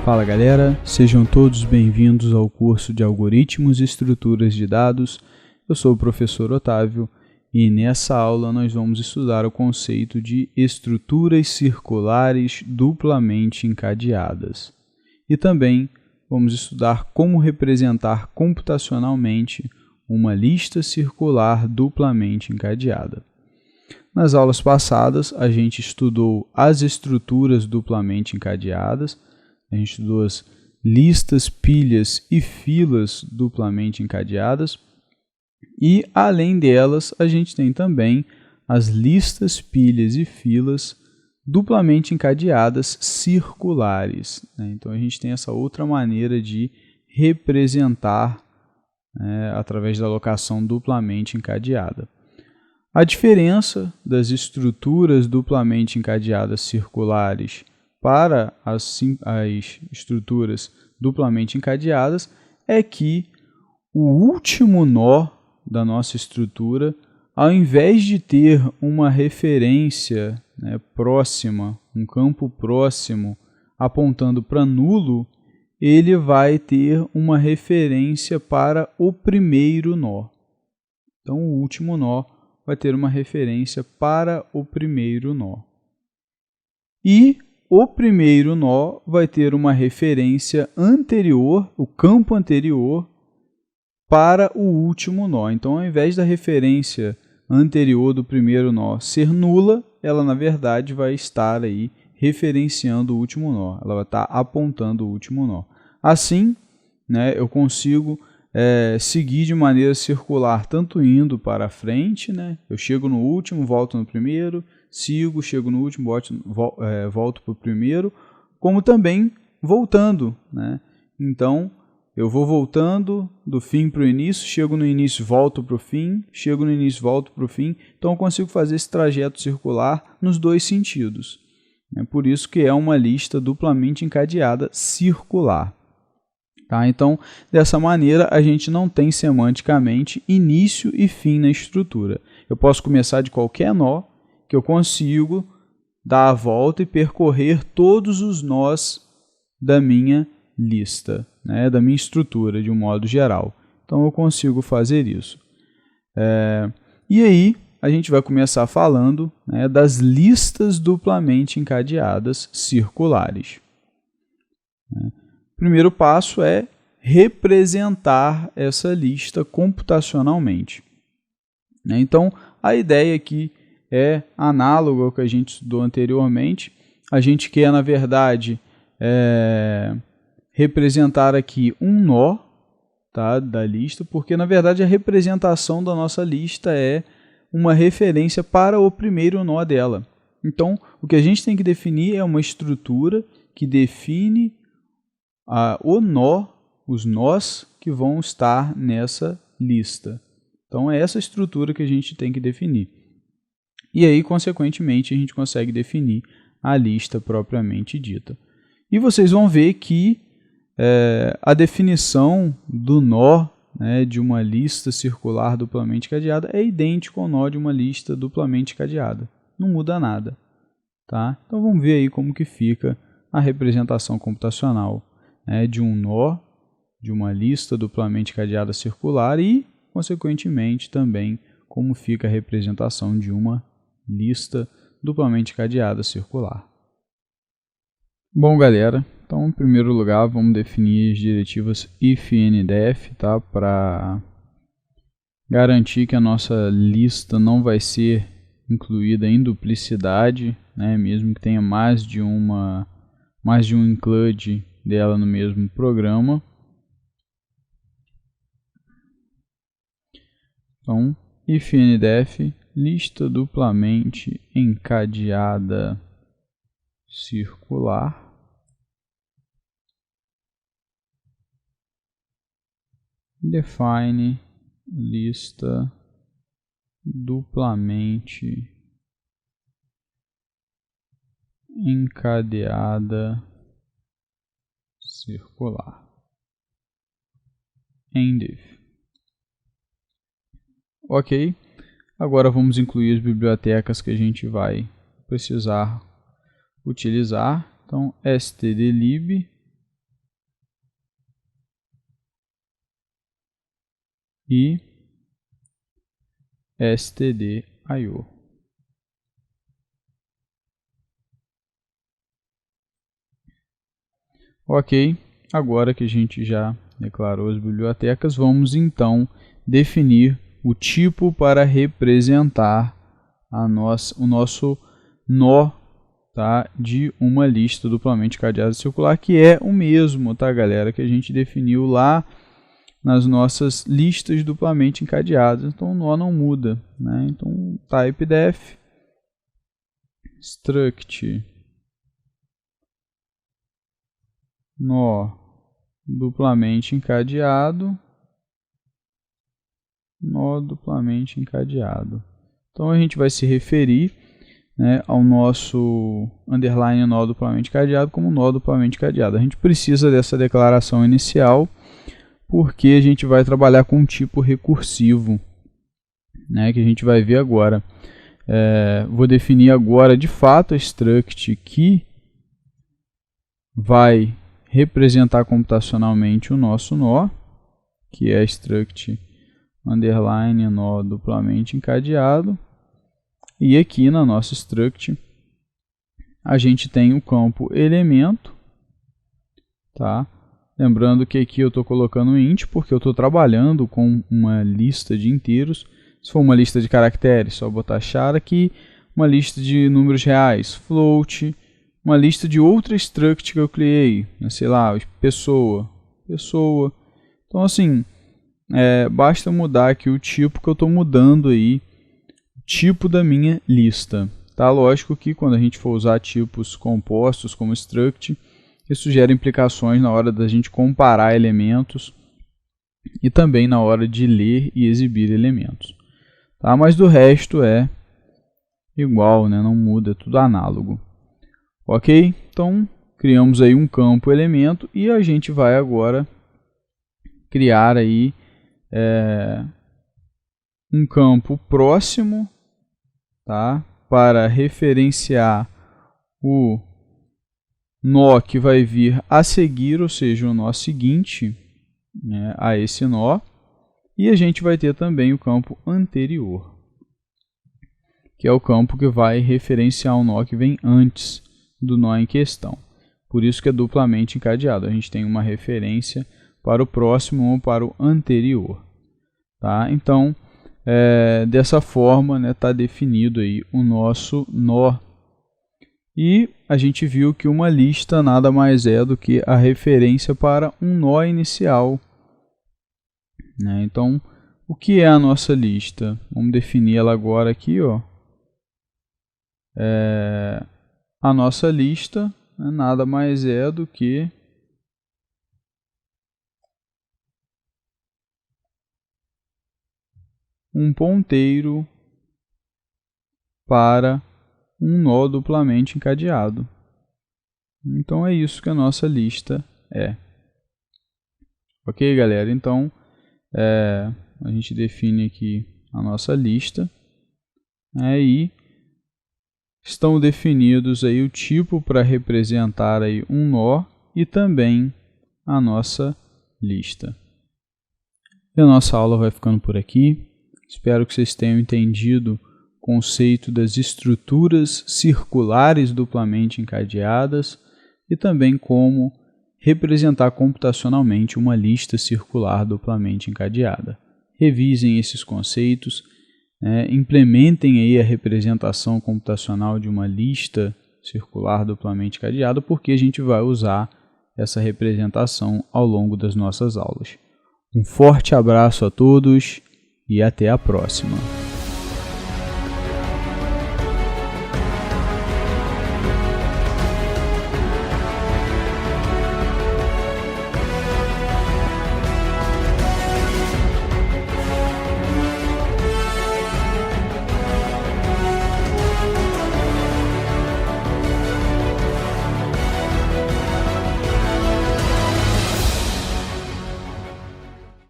Fala galera, sejam todos bem-vindos ao curso de Algoritmos e Estruturas de Dados. Eu sou o professor Otávio e nessa aula nós vamos estudar o conceito de estruturas circulares duplamente encadeadas. E também vamos estudar como representar computacionalmente uma lista circular duplamente encadeada. Nas aulas passadas a gente estudou as estruturas duplamente encadeadas. A gente estudou as listas, pilhas e filas duplamente encadeadas e, além delas, a gente tem também as listas, pilhas e filas duplamente encadeadas circulares, né? Então, a gente tem essa outra maneira de representar através da alocação duplamente encadeada. A diferença das estruturas duplamente encadeadas circulares para as estruturas duplamente encadeadas é que o último nó da nossa estrutura, ao invés de ter uma referência próxima, um campo próximo apontando para nulo, ele vai ter uma referência para o primeiro nó. Então, o último nó vai ter uma referência para o primeiro nó. E o primeiro nó vai ter uma referência anterior, o campo anterior, para o último nó. Então, ao invés da referência anterior do primeiro nó ser nula, ela, na verdade, vai estar aí referenciando o último nó. Ela vai estar apontando o último nó. Assim, eu consigo seguir de maneira circular, tanto indo para frente, eu chego no último, volto no primeiro, sigo, chego no último, volto para o primeiro, como também voltando. Então, eu vou voltando do fim para o início, chego no início, volto para o fim, chego no início, volto para o fim. Então, eu consigo fazer esse trajeto circular nos dois sentidos. Por isso que é uma lista duplamente encadeada circular. Tá? Então, dessa maneira, a gente não tem semanticamente início e fim na estrutura. Eu posso começar de qualquer nó, que eu consigo dar a volta e percorrer todos os nós da minha lista, da minha estrutura, de um modo geral. Então, eu consigo fazer isso. E aí, a gente vai começar falando das listas duplamente encadeadas circulares. O primeiro passo é representar essa lista computacionalmente. Então, a ideia aqui é análoga ao que a gente estudou anteriormente. A gente quer, na verdade, representar aqui um nó, tá, da lista, porque, na verdade, a representação da nossa lista é uma referência para o primeiro nó dela. Então, o que a gente tem que definir é uma estrutura que define os nós que vão estar nessa lista. Então, é essa estrutura que a gente tem que definir. E aí, consequentemente, a gente consegue definir a lista propriamente dita. E vocês vão ver que a definição do nó de uma lista circular duplamente cadeada é idêntico ao nó de uma lista duplamente cadeada. Não muda nada. Tá? Então, vamos ver aí como que fica a representação computacional de um nó de uma lista duplamente cadeada circular e, consequentemente, também como fica a representação de uma lista duplamente cadeada circular. Bom, galera, então, em primeiro lugar, vamos definir as diretivas if e ndef, tá? Para garantir que a nossa lista não vai ser incluída em duplicidade, mesmo que tenha mais de um include dela no mesmo programa. Então, if e ndef, lista duplamente encadeada circular. Define lista duplamente encadeada circular. Endif. Ok, agora vamos incluir as bibliotecas que a gente vai precisar utilizar. Então, stdlib e stdio. Ok, agora que a gente já declarou as bibliotecas, vamos então definir o tipo para representar o nosso nó, tá, de uma lista duplamente cadeada circular, que é o mesmo, tá, galera, que a gente definiu lá nas nossas listas duplamente encadeadas. Então o nó não muda, né? Então type-def struct nó duplamente encadeado, nó duplamente encadeado. Então a gente vai se referir, né, ao nosso underline nó duplamente encadeado como nó duplamente encadeado. A gente precisa dessa declaração inicial porque a gente vai trabalhar com um tipo recursivo, né, que a gente vai ver agora. Vou definir agora de fato a struct que vai representar computacionalmente o nosso nó, que é struct underline nó duplamente encadeado. E aqui na nossa struct a gente tem o campo elemento, tá? Lembrando que aqui eu estou colocando int porque eu estou trabalhando com uma lista de inteiros. Se for uma lista de caracteres, só botar char aqui. Uma lista de números reais, float. Uma lista de outra struct que eu criei, sei lá, pessoa. Então assim, basta mudar aqui o tipo que eu estou mudando aí, tipo da minha lista. Tá? Lógico que quando a gente for usar tipos compostos como struct, isso gera implicações na hora da gente comparar elementos e também na hora de ler e exibir elementos. Tá? Mas do resto é igual, né? Não muda, é tudo análogo. Ok? Então, criamos aí um campo elemento e a gente vai agora criar aí um campo próximo, tá? Para referenciar o nó que vai vir a seguir, ou seja, o nó seguinte, né, a esse nó. E a gente vai ter também o campo anterior, que é o campo que vai referenciar o nó que vem antes do nó em questão. Por isso que é duplamente encadeado. A gente tem uma referência para o próximo ou para o anterior. Tá? Então, dessa forma, né, está definido aí o nosso nó. E a gente viu que uma lista nada mais é do que a referência para um nó inicial. Né? Então, o que é a nossa lista? Vamos definir ela agora aqui, ó. A nossa lista, né, nada mais é do que um ponteiro para um nó duplamente encadeado. Então é isso que a nossa lista é. Ok, galera? Então a gente define aqui a nossa lista, e estão definidos aí o tipo para representar aí um nó e também a nossa lista. E a nossa aula vai ficando por aqui. Espero que vocês tenham entendido o conceito das estruturas circulares duplamente encadeadas e também como representar computacionalmente uma lista circular duplamente encadeada. Revisem esses conceitos. Implementem aí a representação computacional de uma lista circular duplamente encadeada, porque a gente vai usar essa representação ao longo das nossas aulas. Um forte abraço a todos e até a próxima!